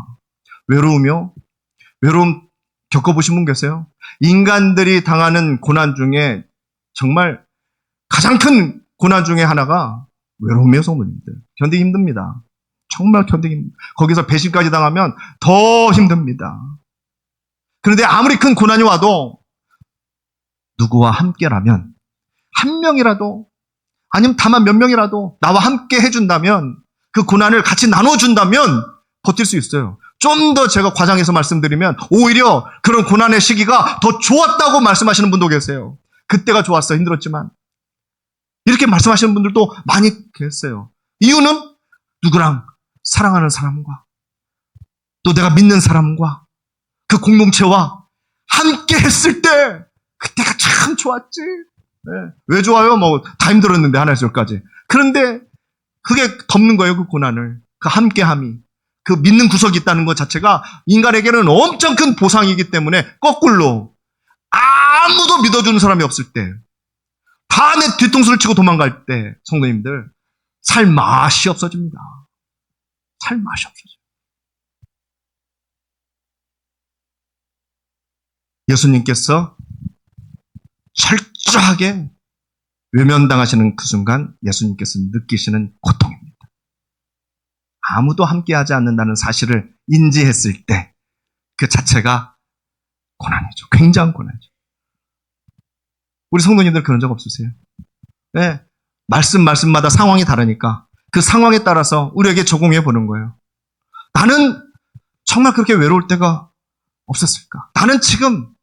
외로움 겪어보신 분 계세요? 인간들이 당하는 고난 중에 정말 가장 큰 고난 중에 하나가 외로움이에요, 성도님들. 견디기 힘듭니다. 정말 견디기 힘듭니다. 거기서 배신까지 당하면 더 힘듭니다. 그런데 아무리 큰 고난이 와도 누구와 함께라면 한 명이라도 아니면 다만 몇 명이라도 나와 함께 해준다면 그 고난을 같이 나눠준다면 버틸 수 있어요. 좀 더 제가 과장해서 말씀드리면 오히려 그런 고난의 시기가 더 좋았다고 말씀하시는 분도 계세요. 그때가 좋았어. 힘들었지만. 이렇게 말씀하시는 분들도 많이 계세요. 이유는 누구랑 사랑하는 사람과 또 내가 믿는 사람과 그 공동체와 함께 했을 때 그때가 참 좋았지. 예. 왜 좋아요? 뭐 다 힘들었는데 하나에서까지. 그런데 그게 덮는 거예요. 그 고난을. 그 함께함이. 그 믿는 구석이 있다는 것 자체가 인간에게는 엄청 큰 보상이기 때문에 거꾸로 아무도 믿어주는 사람이 없을 때, 다 내 뒤통수를 치고 도망갈 때 성도님들 살 맛이 없어집니다. 살 맛이 없어져요. 예수님께서 철저하게 외면당하시는 그 순간 예수님께서 느끼시는 고통입니다. 아무도 함께하지 않는다는 사실을 인지했을 때 그 자체가 고난이죠. 굉장한 고난이죠. 우리 성도님들 그런 적 없으세요? 네. 말씀마다 상황이 다르니까 그 상황에 따라서 우리에게 적용해 보는 거예요. 나는 정말 그렇게 외로울 때가 없었을까? 나는 지금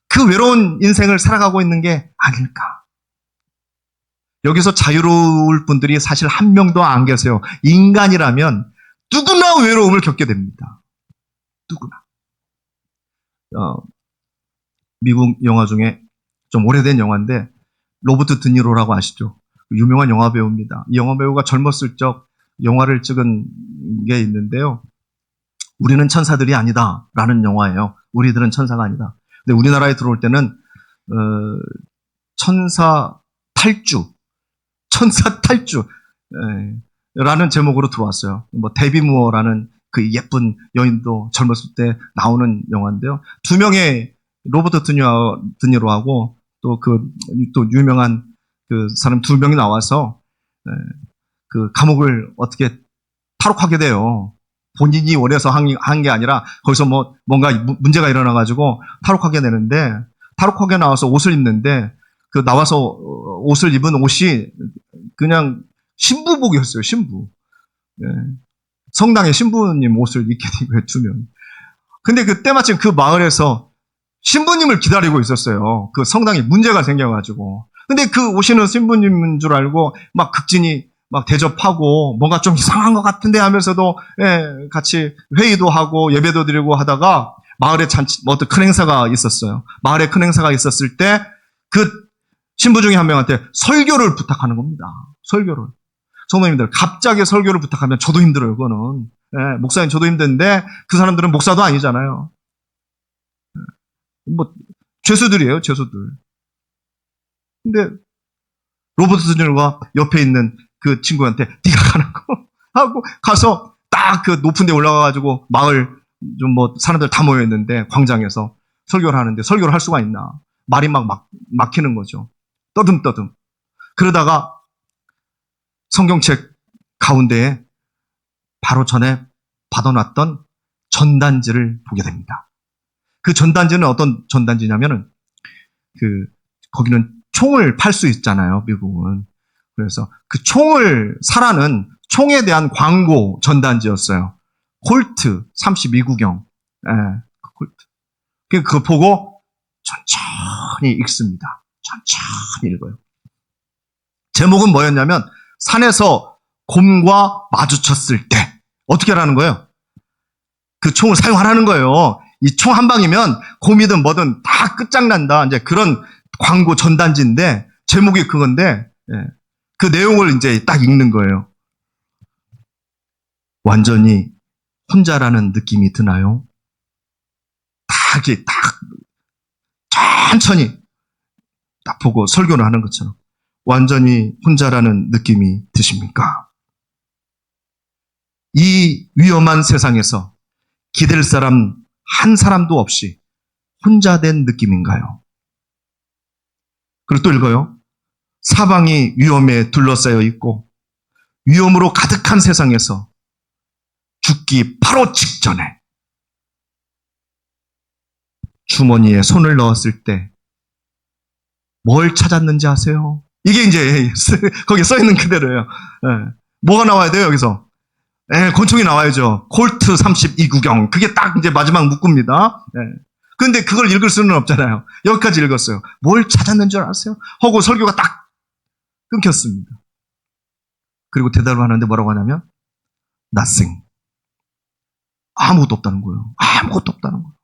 그 외로운 인생을 살아가고 있는 게 아닐까? 여기서 자유로울 분들이 사실 한 명도 안 계세요. 인간이라면 누구나 외로움을 겪게 됩니다. 누구나. 미국 영화 중에 좀 오래된 영화인데 로버트 드니로라고 아시죠? 유명한 영화 배우입니다. 이 영화 배우가 젊었을 적 영화를 찍은 게 있는데요. 우리는 천사들이 아니다 라는 영화예요. 우리들은 천사가 아니다. 근데 우리나라에 들어올 때는 천사 탈주 라는 제목으로 들어왔어요. 뭐 데비 무어라는 그 예쁜 여인도 젊었을 때 나오는 영화인데요. 두 명의 로버트 드니로하고 또 유명한 그 사람 두 명이 나와서 그 감옥을 어떻게 탈옥하게 돼요. 본인이 원해서 한 게 아니라 거기서 뭔가 문제가 일어나가지고 탈옥하게 되는데, 탈옥하게 나와서 옷을 입는데 그 나와서 옷을 입은 옷이 그냥 신부복이었어요. 신부. 예. 성당의 신부님 옷을 입게 된 거예요. 두 명. 근데 그때 마침 그 마을에서 신부님을 기다리고 있었어요. 그 성당에 문제가 생겨가지고. 근데 그 오시는 신부님인 줄 알고 막 극진히 막 대접하고 뭔가 좀 이상한 것 같은데 하면서도 같이 회의도 하고 예배도 드리고 하다가 마을에 어떤 큰 행사가 있었어요. 마을에 큰 행사가 있었을 때 그 신부 중에 한 명한테 설교를 부탁하는 겁니다. 설교를. 성도님들, 갑자기 설교를 부탁하면 저도 힘들어요. 그거는. 목사님 저도 힘든데 그 사람들은 목사도 아니잖아요. 뭐 죄수들이에요. 죄수들. 근데 로버트 드니로가 옆에 있는 그 친구한테 네가 가는 거 하고 가서 딱 그 높은 데 올라가가지고 마을 좀 사람들 다 모여있는데 광장에서 설교를 하는데 설교를 할 수가 있나. 말이 막히는 거죠. 떠듬떠듬. 그러다가 성경책 가운데에 바로 전에 받아놨던 전단지를 보게 됩니다. 그 전단지는 어떤 전단지냐면은 거기는 총을 팔 수 있잖아요, 미국은. 그래서 그 총을 사라는 총에 대한 광고 전단지였어요. 콜트 32구경. 콜트. 그거 보고 천천히 읽습니다. 천천히 읽어요. 제목은 뭐였냐면 산에서 곰과 마주쳤을 때 어떻게 하라는 거예요? 그 총을 사용하라는 거예요. 이 총 한 방이면 곰이든 뭐든 다 끝장난다. 이제 그런 광고 전단지인데 제목이 그건데 그 내용을 이제 딱 읽는 거예요. 완전히 혼자라는 느낌이 드나요? 딱 천천히 딱 보고 설교를 하는 것처럼 완전히 혼자라는 느낌이 드십니까? 이 위험한 세상에서 기댈 사람 한 사람도 없이 혼자 된 느낌인가요? 그리고 또 읽어요. 사방이 위험에 둘러싸여 있고 위험으로 가득한 세상에서 죽기 바로 직전에 주머니에 손을 넣었을 때 뭘 찾았는지 아세요? 이게 이제 거기 써있는 그대로예요. 뭐가 나와야 돼요 여기서? 권총이 나와야죠. 콜트 32구경. 그게 딱 이제 마지막 문구입니다. 그런데 그걸 읽을 수는 없잖아요. 여기까지 읽었어요. 뭘 찾았는 줄 아세요? 하고 설교가 딱 끊겼습니다. 그리고 대답을 하는데 뭐라고 하냐면 nothing. 아무것도 없다는 거예요. 아무것도 없다는 거예요.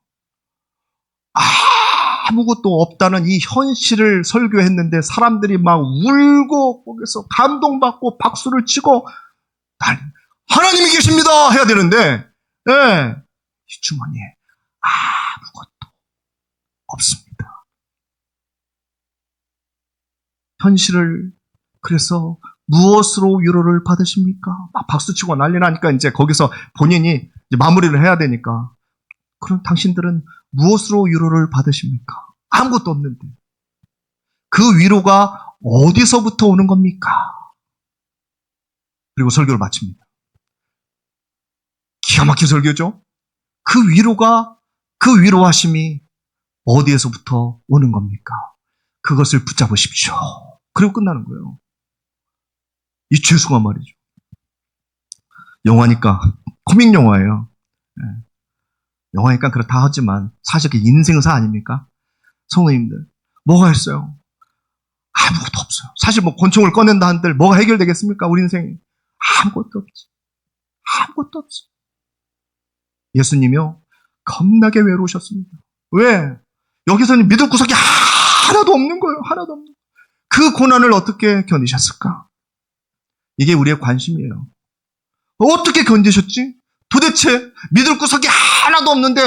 아무것도 없다는 이 현실을 설교했는데 사람들이 막 울고 거기서 감동받고 박수를 치고 하나님이 계십니다 해야 되는데 예, 이 주머니에 아무것도 없습니다. 현실을 그래서 무엇으로 위로를 받으십니까? 막 박수치고 난리 나니까 이제 거기서 본인이 이제 마무리를 해야 되니까 그럼 당신들은 무엇으로 위로를 받으십니까? 아무것도 없는데 그 위로가 어디서부터 오는 겁니까? 그리고 설교를 마칩니다. 기가 막힌 설교죠? 그 위로하심이 어디에서부터 오는 겁니까? 그것을 붙잡으십시오. 그리고 끝나는 거예요. 이 죄수가 말이죠. 영화니까, 코믹 영화예요. 영화니까 그렇다 하지만 사실 그게 인생사 아닙니까? 성도님들, 뭐가 있어요? 아무것도 없어요. 사실 뭐 권총을 꺼낸다 한들 뭐가 해결되겠습니까? 우리 인생에. 아무것도 없지. 아무것도 없지. 예수님이요, 겁나게 외로우셨습니다. 왜? 여기서는 믿을 구석이 하나도 없는 거예요. 하나도 없는 거예요. 그 고난을 어떻게 견디셨을까? 이게 우리의 관심이에요. 어떻게 견디셨지? 도대체 믿을 구석이 하나도 없는데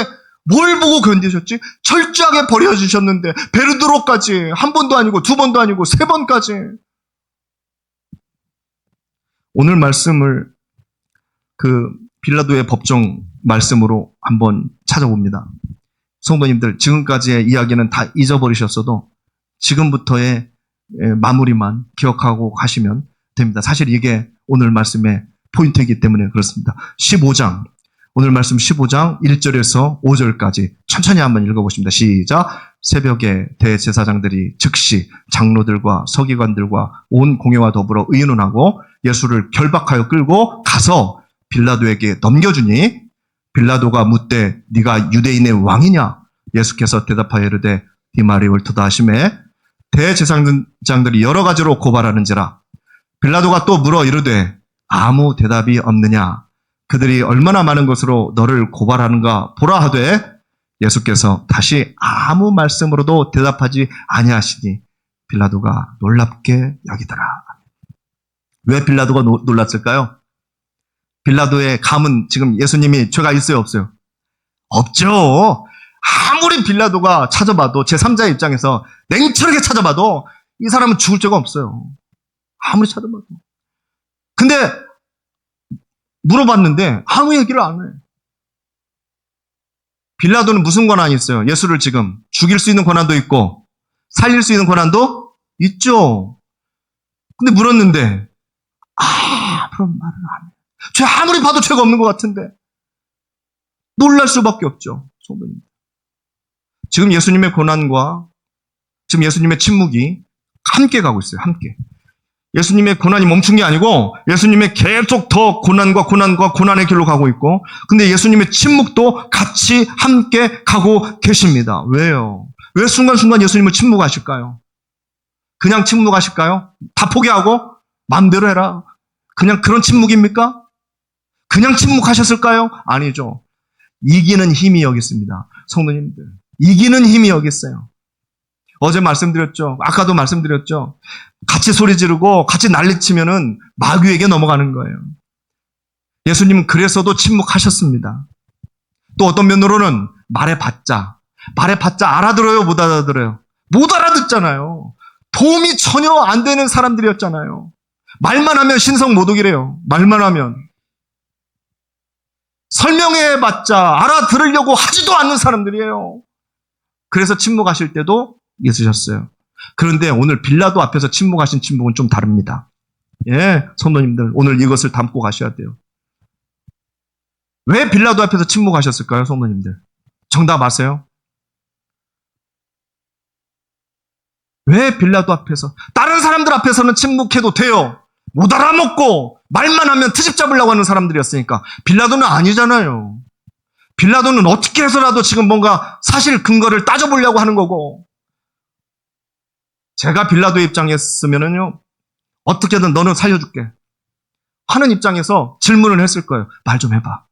뭘 보고 견디셨지? 철저하게 버려주셨는데 베르드로까지 한 번도 아니고 두 번도 아니고 세 번까지. 오늘 말씀을 그 빌라도의 법정 말씀으로 한번 찾아봅니다. 성도님들, 지금까지의 이야기는 다 잊어버리셨어도 지금부터의 마무리만 기억하고 가시면 됩니다. 사실 이게 오늘 말씀의 포인트이기 때문에 그렇습니다. 15장, 오늘 말씀 15장 1절에서 5절까지 천천히 한번 읽어보십니다. 시작. 새벽에 대제사장들이 즉시 장로들과 서기관들과 온 공회와 더불어 의논하고 예수를 결박하여 끌고 가서 빌라도에게 넘겨주니 빌라도가 묻되 네가 유대인의 왕이냐? 예수께서 대답하여 이르되 네 말이 옳도다 하시매 대제사장들이 여러 가지로 고발하는지라. 빌라도가 또 물어 이르되 아무 대답이 없느냐? 그들이 얼마나 많은 것으로 너를 고발하는가 보라 하되 예수께서 다시 아무 말씀으로도 대답하지 아니하시니 빌라도가 놀랍게 여기더라. 왜 빌라도가 놀랐을까요? 빌라도의 감은 지금 예수님이 죄가 있어요, 없어요? 없죠. 아무리 빌라도가 찾아봐도 제3자의 입장에서 냉철하게 찾아봐도 이 사람은 죽을 죄가 없어요. 아무리 찾아봐도. 근데 물어봤는데 아무 얘기를 안 해. 빌라도는 무슨 권한이 있어요? 예수를 지금 죽일 수 있는 권한도 있고 살릴 수 있는 권한도 있죠. 근데 물었는데 그런 말을 안 해. 죄 아무리 봐도 죄가 없는 것 같은데 놀랄 수밖에 없죠. 성도님. 지금 예수님의 고난과 지금 예수님의 침묵이 함께 가고 있어요. 함께. 예수님의 고난이 멈춘 게 아니고 예수님의 계속 더 고난의 길로 가고 있고 근데 예수님의 침묵도 같이 함께 가고 계십니다. 왜요? 왜 순간순간 예수님은 침묵하실까요? 그냥 침묵하실까요? 다 포기하고 마음대로 해라. 그냥 그런 침묵입니까? 그냥 침묵하셨을까요? 아니죠. 이기는 힘이 여기 있습니다. 성도님들. 이기는 힘이 여기 있어요. 어제 말씀드렸죠. 아까도 말씀드렸죠. 같이 소리 지르고 같이 난리치면은 마귀에게 넘어가는 거예요. 예수님은 그래서도 침묵하셨습니다. 또 어떤 면으로는 말해봤자 알아들어요? 못 알아들어요? 못 알아듣잖아요. 도움이 전혀 안 되는 사람들이었잖아요. 말만 하면 신성 모독이래요. 말만 하면. 설명해봤자 알아들으려고 하지도 않는 사람들이에요. 그래서 침묵하실 때도 있으셨어요. 그런데 오늘 빌라도 앞에서 침묵하신 침묵은 좀 다릅니다. 예, 성도님들 오늘 이것을 담고 가셔야 돼요. 왜 빌라도 앞에서 침묵하셨을까요, 성도님들? 정답 아세요? 왜 빌라도 앞에서? 다른 사람들 앞에서는 침묵해도 돼요. 못 알아먹고 말만 하면 트집 잡으려고 하는 사람들이었으니까. 빌라도는 아니잖아요. 빌라도는 어떻게 해서라도 지금 뭔가 사실 근거를 따져보려고 하는 거고. 제가 빌라도의 입장이었으면요, 어떻게든 너는 살려줄게 하는 입장에서 질문을 했을 거예요. 말 좀 해봐.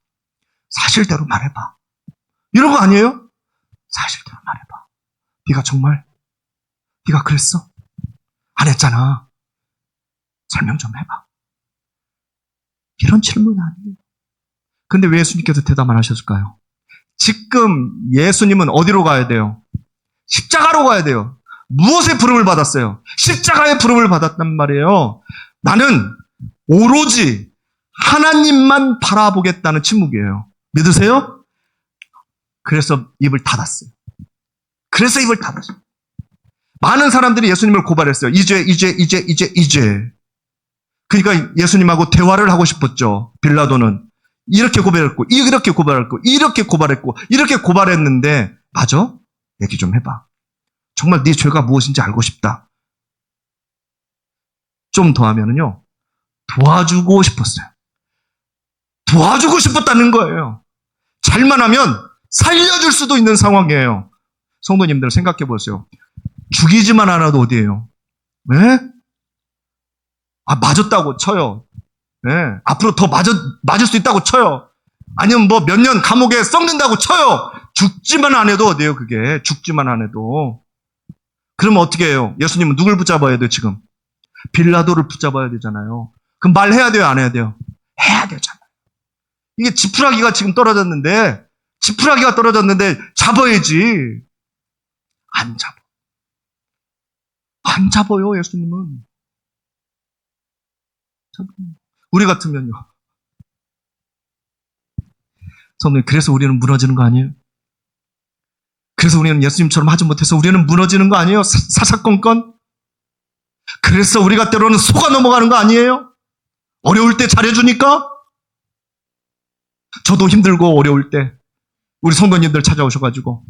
사실대로 말해봐. 이런 거 아니에요? 사실대로 말해봐. 네가 정말 네가 그랬어? 안 했잖아. 설명 좀 해봐. 이런 질문 아니에요. 근데 왜 예수님께서 대답 안 하셨을까요? 지금 예수님은 어디로 가야 돼요? 십자가로 가야 돼요. 무엇의 부름을 받았어요? 십자가의 부름을 받았단 말이에요. 나는 오로지 하나님만 바라보겠다는 침묵이에요. 믿으세요? 그래서 입을 닫았어요. 그래서 입을 닫았어요. 많은 사람들이 예수님을 고발했어요. 이제. 그러니까 예수님하고 대화를 하고 싶었죠. 빌라도는. 이렇게 고발했고, 이렇게 고발했고, 이렇게 고발했고, 이렇게 고발했는데, 맞아? 얘기 좀 해봐. 정말 네 죄가 무엇인지 알고 싶다. 좀 더 하면은요, 도와주고 싶었어요. 도와주고 싶었다는 거예요. 잘만 하면 살려줄 수도 있는 상황이에요. 성도님들 생각해 보세요. 죽이지만 않아도 어디예요? 네? 맞았다고 쳐요. 네. 앞으로 더 맞을 수 있다고 쳐요. 아니면 뭐 몇 년 감옥에 썩는다고 쳐요. 죽지만 안 해도 어디예요, 그게. 죽지만 안 해도. 그러면 어떻게 해요? 예수님은 누굴 붙잡아야 돼요, 지금? 빌라도를 붙잡아야 되잖아요. 그럼 말해야 돼요, 안 해야 돼요? 해야 되잖아요. 이게 지푸라기가 지금 떨어졌는데, 잡아야지. 안 잡아. 안 잡아요, 예수님은. 우리 같으면요. 성도님, 그래서 우리는 무너지는 거 아니에요? 그래서 우리는 예수님처럼 하지 못해서 우리는 무너지는 거 아니에요? 사사건건? 그래서 우리가 때로는 속아 넘어가는 거 아니에요? 어려울 때 잘해주니까? 저도 힘들고 어려울 때 우리 성도님들 찾아오셔가지고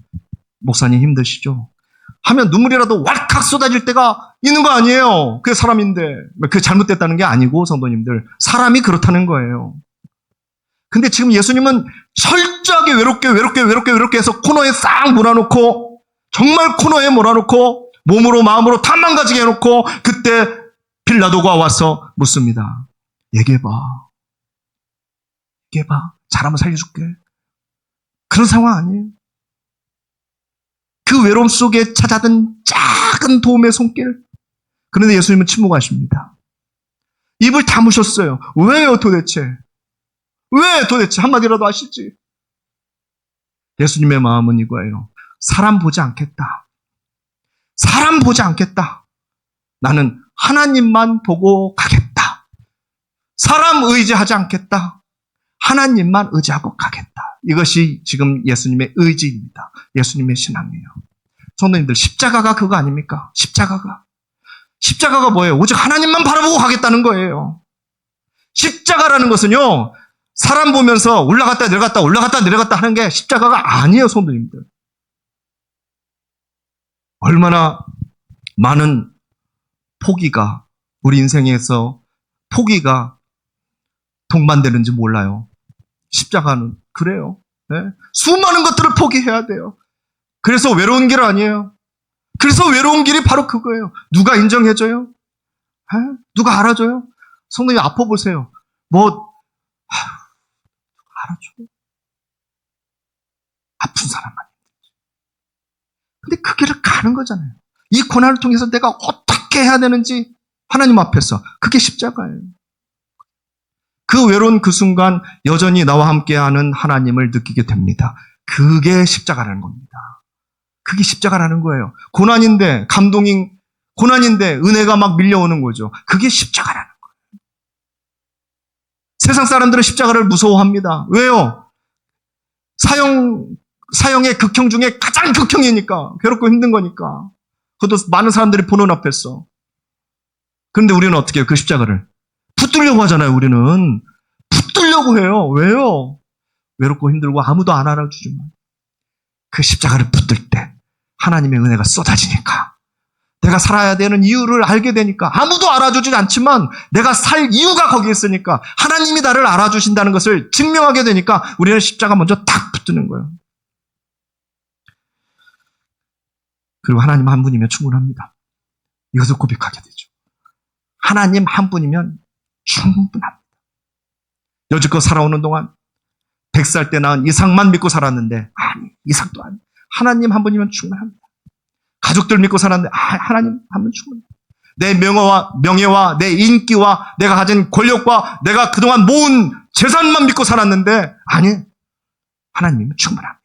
목사님 힘드시죠? 하면 눈물이라도 왈칵 쏟아질 때가 있는 거 아니에요? 그게 사람인데 그게 잘못됐다는 게 아니고 성도님들 사람이 그렇다는 거예요. 근데 지금 예수님은 철저하게 외롭게 해서 코너에 싹 몰아놓고 정말 코너에 몰아놓고 몸으로 마음으로 다 망가지게 해놓고 그때 빌라도가 와서 묻습니다. 얘기해봐. 잘하면 살려줄게. 그런 상황 아니에요. 그 외로움 속에 찾아든 작은 도움의 손길. 그런데 예수님은 침묵하십니다. 입을 다무셨어요. 왜요 도대체? 왜 도대체? 한마디라도 하시지. 예수님의 마음은 이거예요. 사람 보지 않겠다. 나는 하나님만 보고 가겠다. 사람 의지하지 않겠다. 하나님만 의지하고 가겠다. 이것이 지금 예수님의 의지입니다. 예수님의 신앙이에요. 성도님들, 십자가가 그거 아닙니까? 십자가가 뭐예요? 오직 하나님만 바라보고 가겠다는 거예요. 십자가라는 것은요, 사람 보면서 올라갔다 내려갔다 하는 게 십자가가 아니에요, 성도님들. 얼마나 많은 포기가, 우리 인생에서 포기가 동반되는지 몰라요. 십자가는 그래요. 네? 수많은 것들을 포기해야 돼요. 그래서 외로운 길 아니에요. 그래서 외로운 길이 바로 그거예요. 누가 인정해줘요? 누가 알아줘요? 성도님 아파 보세요. 알아줘. 아픈 사람만. 근데 그 길을 가는 거잖아요. 이 고난을 통해서 내가 어떻게 해야 되는지 하나님 앞에서 그게 십자가예요. 그 외로운 그 순간 여전히 나와 함께하는 하나님을 느끼게 됩니다. 그게 십자가라는 겁니다. 그게 십자가라는 거예요. 고난인데 은혜가 막 밀려오는 거죠. 그게 십자가라는 거예요. 세상 사람들은 십자가를 무서워합니다. 왜요? 사형의 극형 중에 가장 극형이니까. 괴롭고 힘든 거니까. 그것도 많은 사람들이 보는 앞에서. 그런데 우리는 어떻게 해요? 그 십자가를 붙들려고 하잖아요. 우리는 붙들려고 해요. 왜요? 외롭고 힘들고 아무도 안 알아주지만 그 십자가를 붙들 때 하나님의 은혜가 쏟아지니까, 내가 살아야 되는 이유를 알게 되니까, 아무도 알아주진 않지만 내가 살 이유가 거기에 있으니까 하나님이 나를 알아주신다는 것을 증명하게 되니까 우리는 십자가 먼저 딱 붙드는 거예요. 그리고 하나님 한 분이면 충분합니다. 이것을 고백하게 되죠. 하나님 한 분이면 충분합니다. 여지껏 살아오는 동안 100살 때 낳은 이삭만 믿고 살았는데, 아니, 이삭도 아니. 하나님 한 분이면 충분합니다. 가족들 믿고 살았는데 하나님 하면 충분해. 내 명예와 내 인기와 내가 가진 권력과 내가 그동안 모은 재산만 믿고 살았는데 아니, 하나님이면 충분합니다.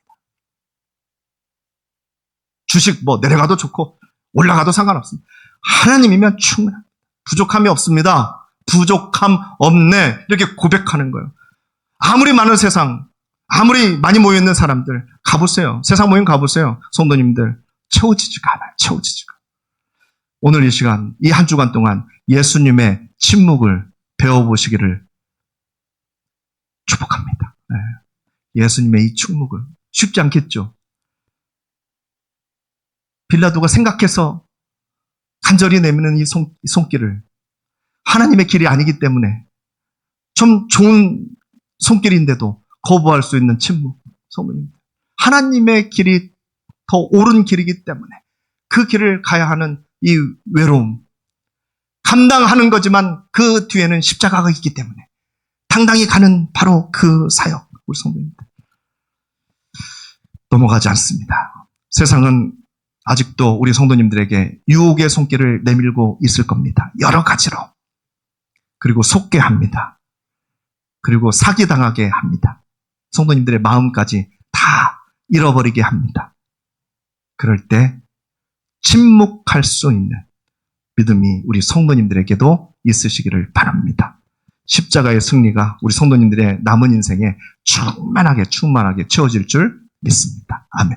주식 내려가도 좋고 올라가도 상관없습니다. 하나님이면 충분합니다. 부족함이 없습니다. 부족함 없네. 이렇게 고백하는 거예요. 아무리 많은 세상, 아무리 많이 모여있는 사람들 가보세요. 세상 모임 가보세요. 성도님들 채워지지가 않아요. 채워지지가. 오늘 이 시간, 이 한 주간 동안 예수님의 침묵을 배워보시기를 축복합니다. 네. 예수님의 이 침묵을. 쉽지 않겠죠? 빌라도가 생각해서 간절히 내미는 이 손길을 하나님의 길이 아니기 때문에 좀 좋은 손길인데도 거부할 수 있는 침묵. 성도님, 하나님의 길이 더 옳은 길이기 때문에 그 길을 가야 하는 이 외로움, 감당하는 거지만 그 뒤에는 십자가가 있기 때문에 당당히 가는 바로 그 사역. 우리 성도님들 넘어가지 않습니다. 세상은 아직도 우리 성도님들에게 유혹의 손길을 내밀고 있을 겁니다. 여러 가지로. 그리고 속게 합니다. 그리고 사기당하게 합니다. 성도님들의 마음까지 다 잃어버리게 합니다. 그럴 때 침묵할 수 있는 믿음이 우리 성도님들에게도 있으시기를 바랍니다. 십자가의 승리가 우리 성도님들의 남은 인생에 충만하게 채워질 줄 믿습니다. 아멘.